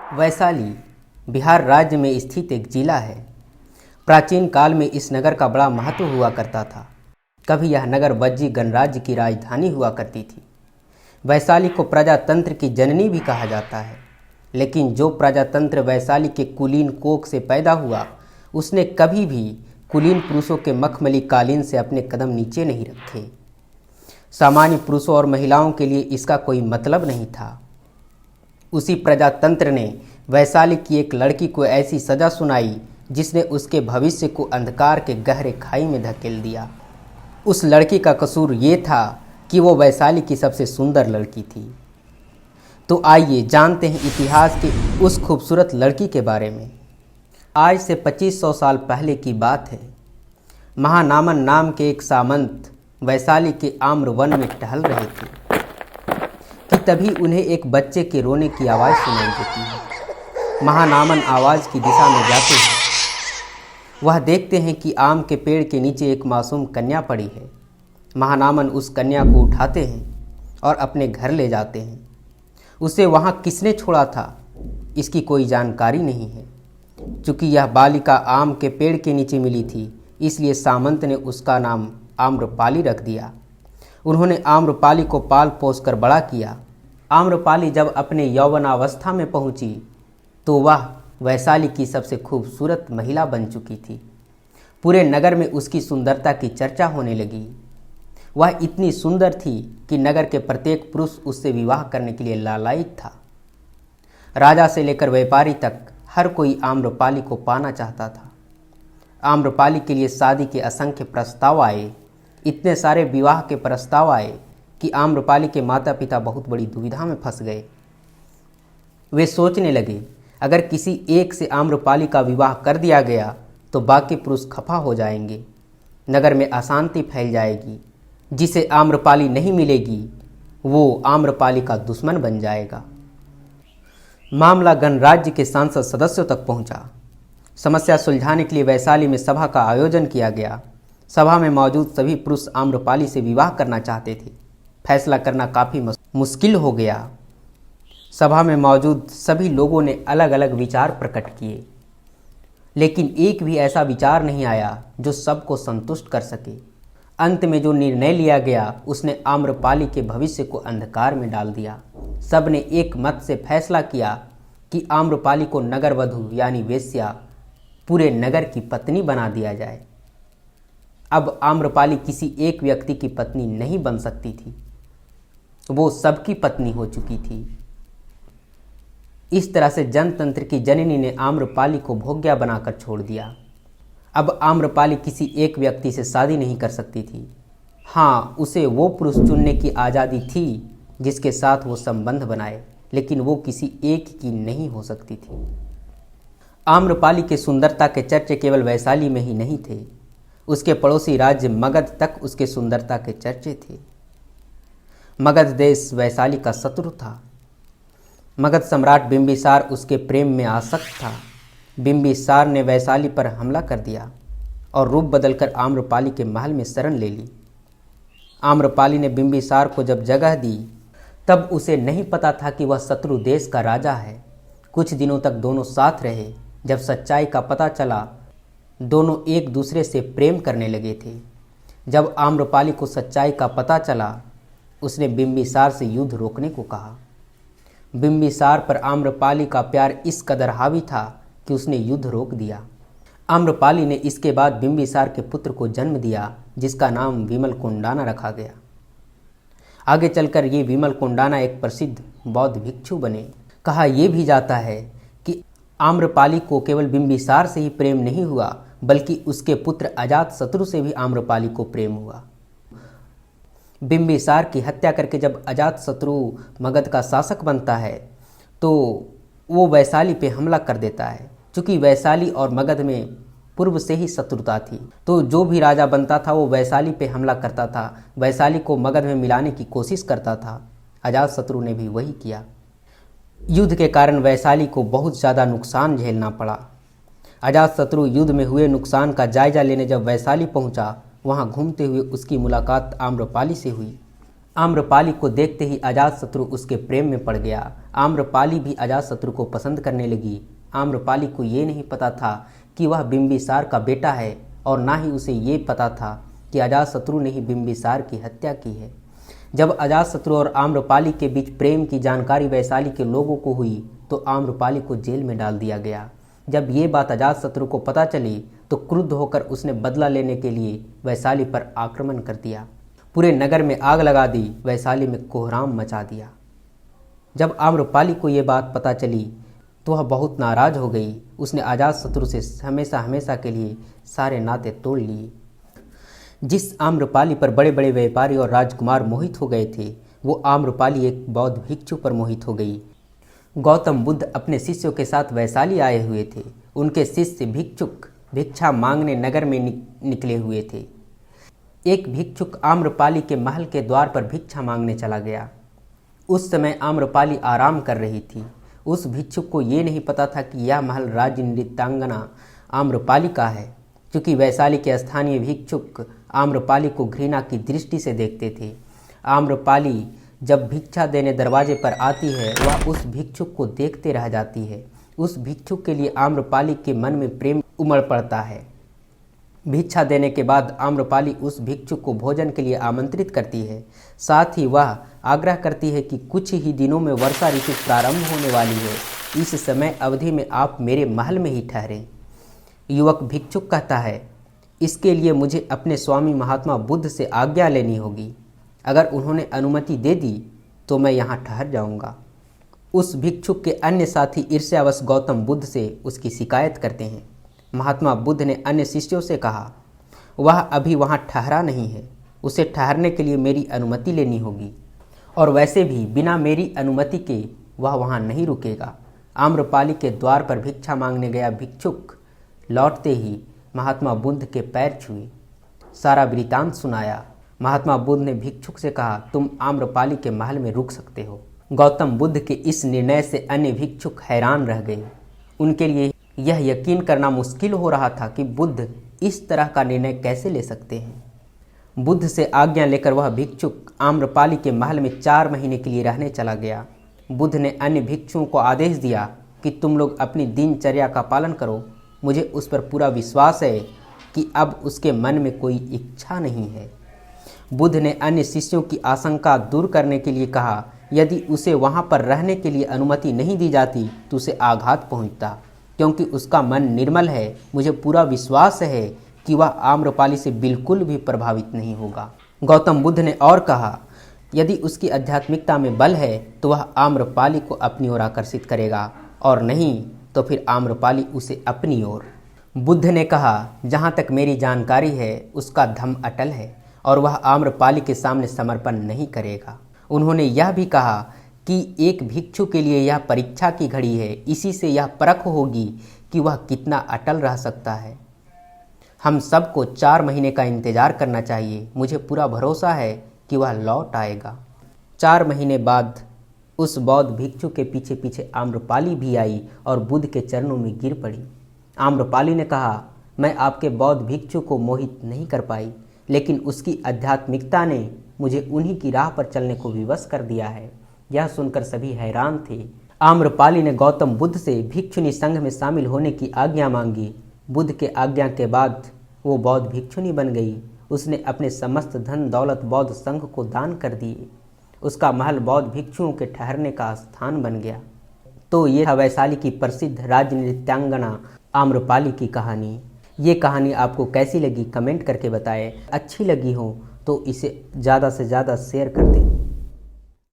वैशाली बिहार राज्य में स्थित एक जिला है। प्राचीन काल में इस नगर का बड़ा महत्व हुआ करता था। कभी यह नगर वज्जी गणराज्य की राजधानी हुआ करती थी। वैशाली को प्रजातंत्र की जननी भी कहा जाता है, लेकिन जो प्रजातंत्र वैशाली के कुलीन कोख से पैदा हुआ, उसने कभी भी कुलीन पुरुषों के मखमली कालीन से अपने कदम नीचे नहीं रखे। सामान्य पुरुषों और महिलाओं के लिए इसका कोई मतलब नहीं था। उसी प्रजातंत्र ने वैशाली की एक लड़की को ऐसी सजा सुनाई जिसने उसके भविष्य को अंधकार के गहरे खाई में धकेल दिया। उस लड़की का कसूर ये था कि वो वैशाली की सबसे सुंदर लड़की थी। तो आइए जानते हैं इतिहास की उस खूबसूरत लड़की के बारे में। आज से 2500 साल पहले की बात है। महानामन नाम के एक सामंत वैशाली के आम्र वन में टहल रहे थे कि तभी उन्हें एक बच्चे के रोने की आवाज़ सुनाई देती है। महानामन आवाज़ की दिशा में जाते हैं। वह देखते हैं कि आम के पेड़ के नीचे एक मासूम कन्या पड़ी है। महानामन उस कन्या को उठाते हैं और अपने घर ले जाते हैं। उसे वहाँ किसने छोड़ा था, इसकी कोई जानकारी नहीं है। चूँकि यह बालिका आम के पेड़ के नीचे मिली थी, इसलिए सामंत ने उसका नाम आम्रपाली रख दिया। उन्होंने आम्रपाली को पाल पोस कर बड़ा किया। आम्रपाली जब अपने यौवनावस्था में पहुंची तो वह वैशाली की सबसे खूबसूरत महिला बन चुकी थी। पूरे नगर में उसकी सुंदरता की चर्चा होने लगी। वह इतनी सुंदर थी कि नगर के प्रत्येक पुरुष उससे विवाह करने के लिए लालायित था। राजा से लेकर व्यापारी तक हर कोई आम्रपाली को पाना चाहता था। आम्रपाली के लिए शादी के असंख्य प्रस्ताव आए। इतने सारे विवाह के प्रस्ताव आए कि आम्रपाली के माता पिता बहुत बड़ी दुविधा में फंस गए। वे सोचने लगे, अगर किसी एक से आम्रपाली का विवाह कर दिया गया तो बाकी पुरुष खफा हो जाएंगे, नगर में अशांति फैल जाएगी। जिसे आम्रपाली नहीं मिलेगी वो आम्रपाली का दुश्मन बन जाएगा। मामला गणराज्य के सांसद सदस्यों तक पहुंचा। समस्या सुलझाने के लिए वैशाली में सभा का आयोजन किया गया। सभा में मौजूद सभी पुरुष आम्रपाली से विवाह करना चाहते थे। फैसला करना काफ़ी मुश्किल हो गया। सभा में मौजूद सभी लोगों ने अलग अलग विचार प्रकट किए, लेकिन एक भी ऐसा विचार नहीं आया जो सबको संतुष्ट कर सके। अंत में जो निर्णय लिया गया उसने आम्रपाली के भविष्य को अंधकार में डाल दिया। सब ने एक मत से फैसला किया कि आम्रपाली को नगर वधू यानी वेश्या पूरे नगर की पत्नी बना दिया जाए। अब आम्रपाली किसी एक व्यक्ति की पत्नी नहीं बन सकती थी, वो सबकी पत्नी हो चुकी थी। इस तरह से जनतंत्र की जननी ने आम्रपाली को भोग्या बनाकर छोड़ दिया। अब आम्रपाली किसी एक व्यक्ति से शादी नहीं कर सकती थी। हाँ, उसे वो पुरुष चुनने की आज़ादी थी जिसके साथ वो संबंध बनाए, लेकिन वो किसी एक की नहीं हो सकती थी। आम्रपाली के सुंदरता के चर्चे केवल वैशाली में ही नहीं थे, उसके पड़ोसी राज्य मगध तक उसके सुंदरता के चर्चे थे। मगध देश वैशाली का शत्रु था। मगध सम्राट बिंबिसार उसके प्रेम में आसक्त था। बिंबिसार ने वैशाली पर हमला कर दिया और रूप बदलकर आम्रपाली के महल में शरण ले ली। आम्रपाली ने बिंबिसार को जब जगह दी तब उसे नहीं पता था कि वह शत्रु देश का राजा है। कुछ दिनों तक दोनों साथ रहे। जब सच्चाई का पता चला, दोनों एक दूसरे से प्रेम करने लगे थे। जब आम्रपाली को सच्चाई का पता चला, उसने बिंबिसार से युद्ध रोकने को कहा। बिंबिसार पर आम्रपाली का प्यार इस कदर हावी था कि उसने युद्ध रोक दिया। आम्रपाली ने इसके बाद बिंबिसार के पुत्र को जन्म दिया, जिसका नाम विमल कोंडाना रखा गया। आगे चलकर ये विमल कोंडाना एक प्रसिद्ध बौद्ध भिक्षु बने। कहा यह भी जाता है कि आम्रपाली को केवल बिंबिसार से ही प्रेम नहीं हुआ, बल्कि उसके पुत्र अजातशत्रु से भी आम्रपाली को प्रेम हुआ। बिंबिसार की हत्या करके जब अजातशत्रु मगध का शासक बनता है तो वो वैशाली पे हमला कर देता है। चूँकि वैशाली और मगध में पूर्व से ही शत्रुता थी, तो जो भी राजा बनता था वो वैशाली पे हमला करता था, वैशाली को मगध में मिलाने की कोशिश करता था। अजातशत्रु ने भी वही किया। युद्ध के कारण वैशाली को बहुत ज़्यादा नुकसान झेलना पड़ा। अजातशत्रु युद्ध में हुए नुकसान का जायजा लेने जब वैशाली पहुंचा, वहां घूमते हुए उसकी मुलाकात आम्रपाली से हुई। आम्रपाली को देखते ही अजातशत्रु उसके प्रेम में पड़ गया। आम्रपाली भी अजातशत्रु को पसंद करने लगी। आम्रपाली को ये नहीं पता था कि वह बिंबिसार का बेटा है और ना ही उसे ये पता था कि अजातशत्रु ने ही बिंबिसार की हत्या की है। जब अजातशत्रु और आम्रपाली के बीच प्रेम की जानकारी वैशाली के लोगों को हुई तो आम्रपाली को जेल में डाल दिया गया। जब ये बात अजातशत्रु को पता चली तो क्रुद्ध होकर उसने बदला लेने के लिए वैशाली पर आक्रमण कर दिया। पूरे नगर में आग लगा दी, वैशाली में कोहराम मचा दिया। जब आम्रपाली को ये बात पता चली तो वह बहुत नाराज हो गई। उसने अजातशत्रु से हमेशा हमेशा के लिए सारे नाते तोड़ लिए। जिस आम्रपाली पर बड़े बड़े व्यापारी और राजकुमार मोहित हो गए थे, वो आम्रपाली एक बौद्ध भिक्षु पर मोहित हो गई। गौतम बुद्ध अपने शिष्यों के साथ वैशाली आए हुए थे। उनके शिष्य भिक्षुक भिक्षा मांगने नगर में निकले हुए थे। एक भिक्षुक आम्रपाली के महल के द्वार पर भिक्षा मांगने चला गया। उस समय आम्रपाली आराम कर रही थी। उस भिक्षुक को ये नहीं पता था कि यह महल राज्य नृत्यांगना आम्रपाली का है। क्योंकि वैशाली के स्थानीय भिक्षुक आम्रपाली को घृणा की दृष्टि से देखते थे। आम्रपाली जब भिक्षा देने दरवाजे पर आती है, वह उस भिक्षुक को देखते रह जाती है। उस भिक्षुक के लिए आम्रपाली के मन में प्रेम उमड़ पड़ता है। भिक्षा देने के बाद आम्रपाली उस भिक्षुक को भोजन के लिए आमंत्रित करती है। साथ ही वह आग्रह करती है कि कुछ ही दिनों में वर्षा ऋतु प्रारंभ होने वाली है। इस समय अवधि में आप मेरे महल में ही ठहरें। युवक भिक्षुक कहता है, इसके लिए मुझे अपने स्वामी महात्मा बुद्ध से आज्ञा लेनी होगी। अगर उन्होंने अनुमति दे दी तो मैं यहाँ ठहर जाऊँगा। उस भिक्षुक के अन्य साथी ईर्ष्यावश गौतम बुद्ध से उसकी शिकायत करते हैं। महात्मा बुद्ध ने अन्य शिष्यों से कहा, वह अभी वहाँ ठहरा नहीं है, उसे ठहरने के लिए मेरी अनुमति लेनी होगी, और वैसे भी बिना मेरी अनुमति के वह वहाँ नहीं रुकेगा। आम्रपाली के द्वार पर भिक्षा मांगने गया भिक्षुक लौटते ही महात्मा बुद्ध के पैर छुए, सारा वृत्तांत सुनाया। महात्मा बुद्ध ने भिक्षुक से कहा, तुम आम्रपाली के महल में रुक सकते हो। गौतम बुद्ध के इस निर्णय से अन्य भिक्षुक हैरान रह गए। उनके लिए यह यकीन करना मुश्किल हो रहा था कि बुद्ध इस तरह का निर्णय कैसे ले सकते हैं। बुद्ध से आज्ञा लेकर वह भिक्षुक आम्रपाली के महल में 4 महीने के लिए रहने चला गया। बुद्ध ने अन्य भिक्षुओं को आदेश दिया कि तुम लोग अपनी दिनचर्या का पालन करो। मुझे उस पर पूरा विश्वास है कि अब उसके मन में कोई इच्छा नहीं है। बुद्ध ने अन्य शिष्यों की आशंका दूर करने के लिए कहा, यदि उसे वहाँ पर रहने के लिए अनुमति नहीं दी जाती तो उसे आघात पहुँचता, क्योंकि उसका मन निर्मल है। मुझे पूरा विश्वास है कि वह आम्रपाली से बिल्कुल भी प्रभावित नहीं होगा। गौतम बुद्ध ने और कहा, यदि उसकी आध्यात्मिकता में बल है तो वह आम्रपाली को अपनी ओर आकर्षित करेगा, और नहीं तो फिर आम्रपाली उसे अपनी ओर। बुद्ध ने कहा, जहाँ तक मेरी जानकारी है उसका धम्म अटल है और वह आम्रपाली के सामने समर्पण नहीं करेगा। उन्होंने यह भी कहा कि एक भिक्षु के लिए यह परीक्षा की घड़ी है। इसी से यह परख होगी कि वह कितना अटल रह सकता है। हम सबको 4 महीने का इंतजार करना चाहिए। मुझे पूरा भरोसा है कि वह लौट आएगा। 4 महीने बाद उस बौद्ध भिक्षु के पीछे पीछे आम्रपाली भी आई और बुद्ध के चरणों में गिर पड़ी। आम्रपाली ने कहा, मैं आपके बौद्ध भिक्षु को मोहित नहीं कर पाई, लेकिन उसकी आध्यात्मिकता ने मुझे उन्हीं की राह पर चलने को विवश कर दिया है। यह सुनकर सभी हैरान थे। आम्रपाली ने गौतम बुद्ध से भिक्षुनी संघ में शामिल होने की आज्ञा मांगी। बुद्ध के आज्ञा के बाद वो बौद्ध भिक्षुनी बन गई। उसने अपने समस्त धन दौलत बौद्ध संघ को दान कर दिए। उसका महल बौद्ध भिक्षुओं के ठहरने का स्थान बन गया। तो ये था वैशाली की प्रसिद्ध राज नृत्यांगना आम्रपाली की कहानी। ये कहानी आपको कैसी लगी कमेंट करके बताएं। अच्छी लगी हो तो इसे ज़्यादा से ज़्यादा शेयर कर दें।